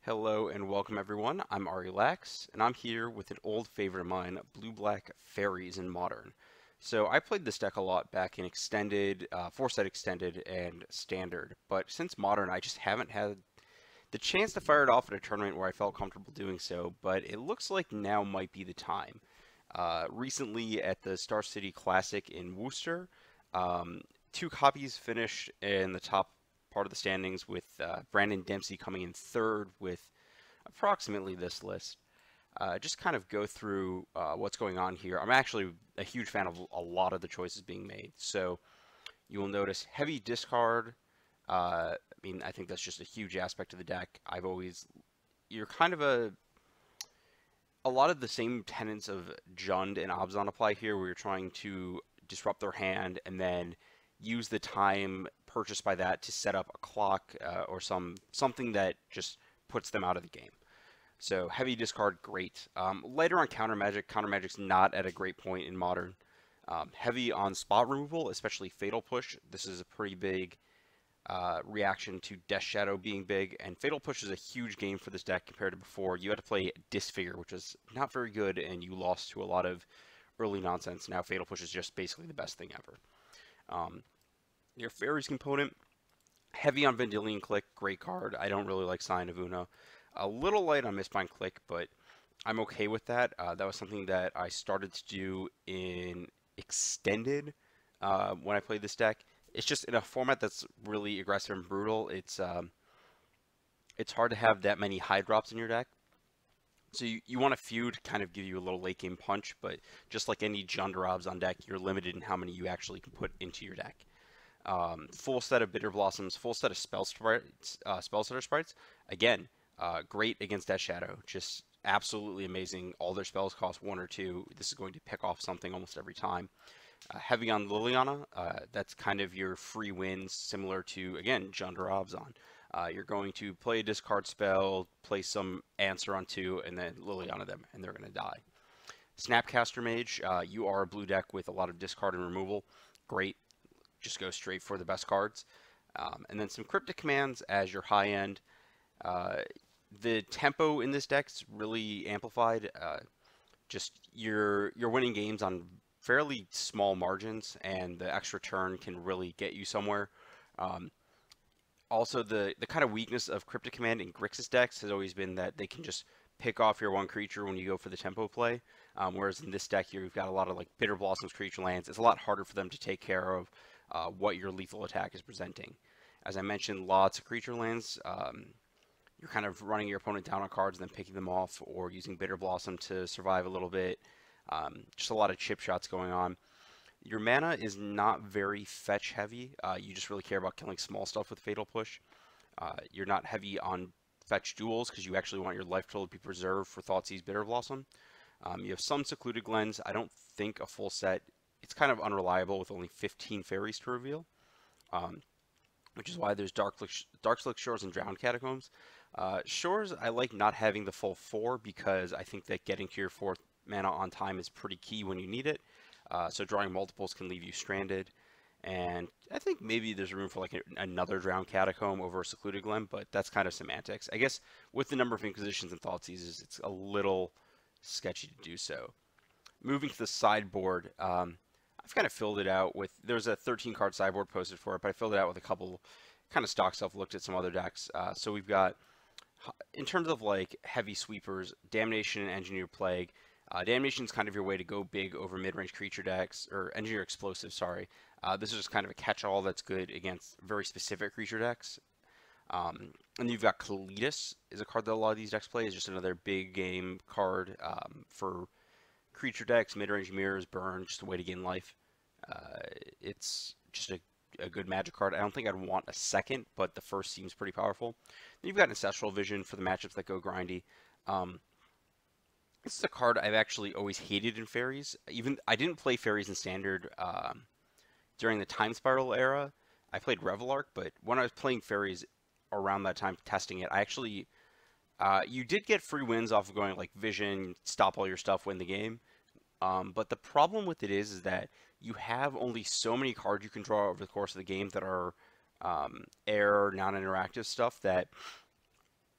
Hello and welcome everyone. I'm Ari Lax, and I'm here with an old favorite of mine, Blue-Black Fairies in Modern. So I played this deck a lot back in Extended, 4-set Extended, and Standard, but since Modern I just haven't had the chance to fire it off at a tournament where I felt comfortable doing so, but it looks like now might be the time. Recently at the Star City Classic in Worcester, um, two copies finished in the top part of the standings with Brandon Dempsey coming in third with approximately this list. Just kind of go through what's going on here. I'm actually a huge fan of a lot of the choices being made. So you will notice heavy discard. I think that's just a huge aspect of the deck. You're kind of a lot of the same tenets of Jund and Abzan apply here, where you're trying to disrupt their hand and then use the time purchased by that to set up a clock or something that just puts them out of the game. So heavy discard, great. Lighter on counter magic. Counter magic's not at a great point in Modern. Heavy on spot removal, especially Fatal Push. This is a pretty big reaction to Death Shadow being big, and Fatal Push is a huge game for this deck compared to before. You had to play Disfigure, which was not very good, and you lost to a lot of early nonsense. Now Fatal Push is just basically the best thing ever. Your Faeries component, heavy on Vendilion Click, great card. I don't really like Sign of Una. A little light on Mistbind Click, but I'm okay with that. That was something that I started to do in Extended when I played this deck. It's just in a format that's really aggressive and brutal. It's hard to have that many high drops in your deck. So you want a few to kind of give you a little late game punch, but just like any Jund on deck, you're limited in how many you actually can put into your deck. Full set of Bitter Blossoms, full set of Spell Setter Sprites. Again, great against Death Shadow. Just absolutely amazing. All their spells cost 1 or 2. This is going to pick off something almost every time. Heavy on Liliana, that's kind of your free wins, similar to, again, Jund Abzan. You're going to play a discard spell, play some answer on 2, and then Liliana them, and they're going to die. Snapcaster Mage, you are a blue deck with a lot of discard and removal. Great. Just go straight for the best cards. And then some Cryptic Commands as your high end. The tempo in this deck is really amplified. Just you're winning games on fairly small margins, and the extra turn can really get you somewhere. Also, the kind of weakness of Cryptic Command in Grixis decks has always been that they can just pick off your one creature when you go for the tempo play. Whereas in this deck here, you've got a lot of like Bitter Blossoms creature lands. It's a lot harder for them to take care of what your lethal attack is presenting. As I mentioned, lots of creature lands. You're kind of running your opponent down on cards and then picking them off, or using Bitter Blossom to survive a little bit. Just a lot of chip shots going on. Your mana is not very fetch heavy. You just really care about killing small stuff with Fatal Push. You're not heavy on fetch duels because you actually want your life total to be preserved for Thoughtseize Bitter Blossom. You have some Secluded Glens. I don't think a full set. It's kind of unreliable with only 15 fairies to reveal, which is why there's Darkslick Shores and Drowned Catacombs. Shores, I like not having the full 4 because I think that getting to your 4th mana on time is pretty key when you need it. So drawing multiples can leave you stranded. And I think maybe there's room for like another Drowned Catacomb over a Secluded Glen, but that's kind of semantics. I guess with the number of Inquisitions and Thoughtseizes, it's a little sketchy to do so. Moving to the sideboard, I've kind of filled it out with, there's a 13 card sideboard posted for it, but I filled it out with a couple kind of stock stuff, looked at some other decks. So we've got, in terms of like heavy sweepers, Damnation and Engineer Plague. Damnation is kind of your way to go big over mid-range creature decks, or Engineer Explosive, sorry. This is just kind of a catch-all that's good against very specific creature decks. And you've got Kalitas is a card that a lot of these decks play. It's just another big game card for creature decks, mid-range mirrors, burn, just a way to gain life. It's just a good magic card. I don't think I'd want a second, but the first seems pretty powerful. Then you've got Ancestral Vision for the matchups that go grindy. This is a card I've actually always hated in Fairies. Even I didn't play Fairies in Standard during the Time Spiral era. I played Revelark, but when I was playing Fairies around that time, testing it, I actually you did get free wins off of going like Vision, stop all your stuff, win the game. But the problem with it is that you have only so many cards you can draw over the course of the game that are air, non-interactive stuff that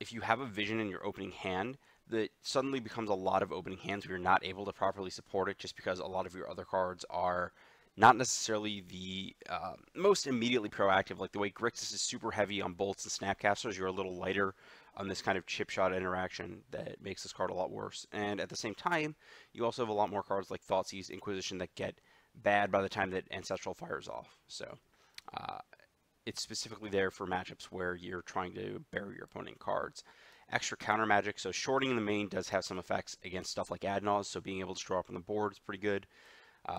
if you have a vision in your opening hand, that suddenly becomes a lot of opening hands where you're not able to properly support it just because a lot of your other cards are not necessarily the most immediately proactive. Like the way Grixis is super heavy on bolts and snapcasters, you're a little lighter on this kind of chip shot interaction that makes this card a lot worse. And at the same time, you also have a lot more cards like Thoughtseize, Inquisition that get bad by the time that Ancestral fires off. So uh, it's specifically there for matchups where you're trying to bury your opponent cards. Extra counter magic, so shorting in the main does have some effects against stuff like Adnaz, so being able to draw up on the board is pretty good.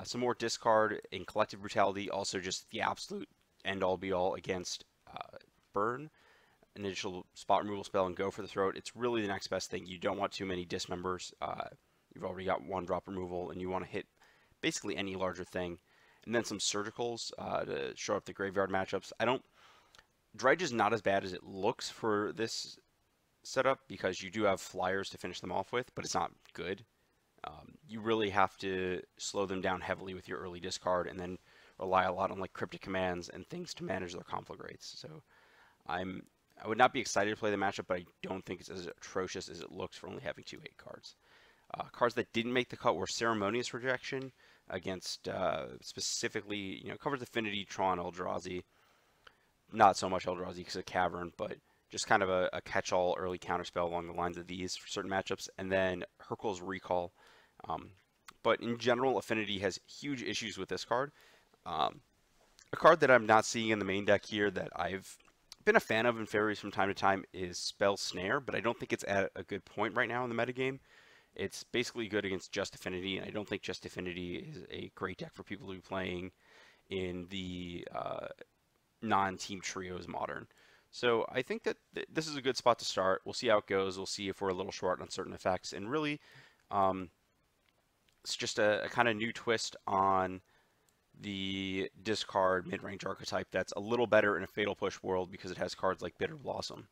Some more discard in Collective Brutality, also just the absolute end-all be-all against Burn, an initial spot removal spell, and Go for the Throat. It's really the next best thing. You don't want too many dismembers. You've already got one drop removal, and you want to hit basically any larger thing. And then some surgicals to show up the graveyard matchups. Dredge is not as bad as it looks for this setup because you do have flyers to finish them off with, but it's not good. You really have to slow them down heavily with your early discard and then rely a lot on like cryptic commands and things to manage their conflict rates. So I would not be excited to play the matchup, but I don't think it's as atrocious as it looks for only having 2 8 cards. Cards that didn't make the cut were Ceremonious Rejection against specifically, covers Affinity, Tron, Eldrazi. Not so much Eldrazi because of Cavern, but just kind of a catch-all early counterspell along the lines of these for certain matchups. And then Hurkyl's Recall. But in general, Affinity has huge issues with this card. A card that I'm not seeing in the main deck here that I've been a fan of in Faeries from time to time is Spell Snare, but I don't think it's at a good point right now in the metagame. It's basically good against Just Affinity, and I don't think Just Affinity is a great deck for people to be playing in the non-team trios modern. So I think that this is a good spot to start. We'll see how it goes. We'll see if we're a little short on certain effects. And really, it's just a kind of new twist on the discard mid-range archetype that's a little better in a Fatal Push world because it has cards like Bitter Blossom.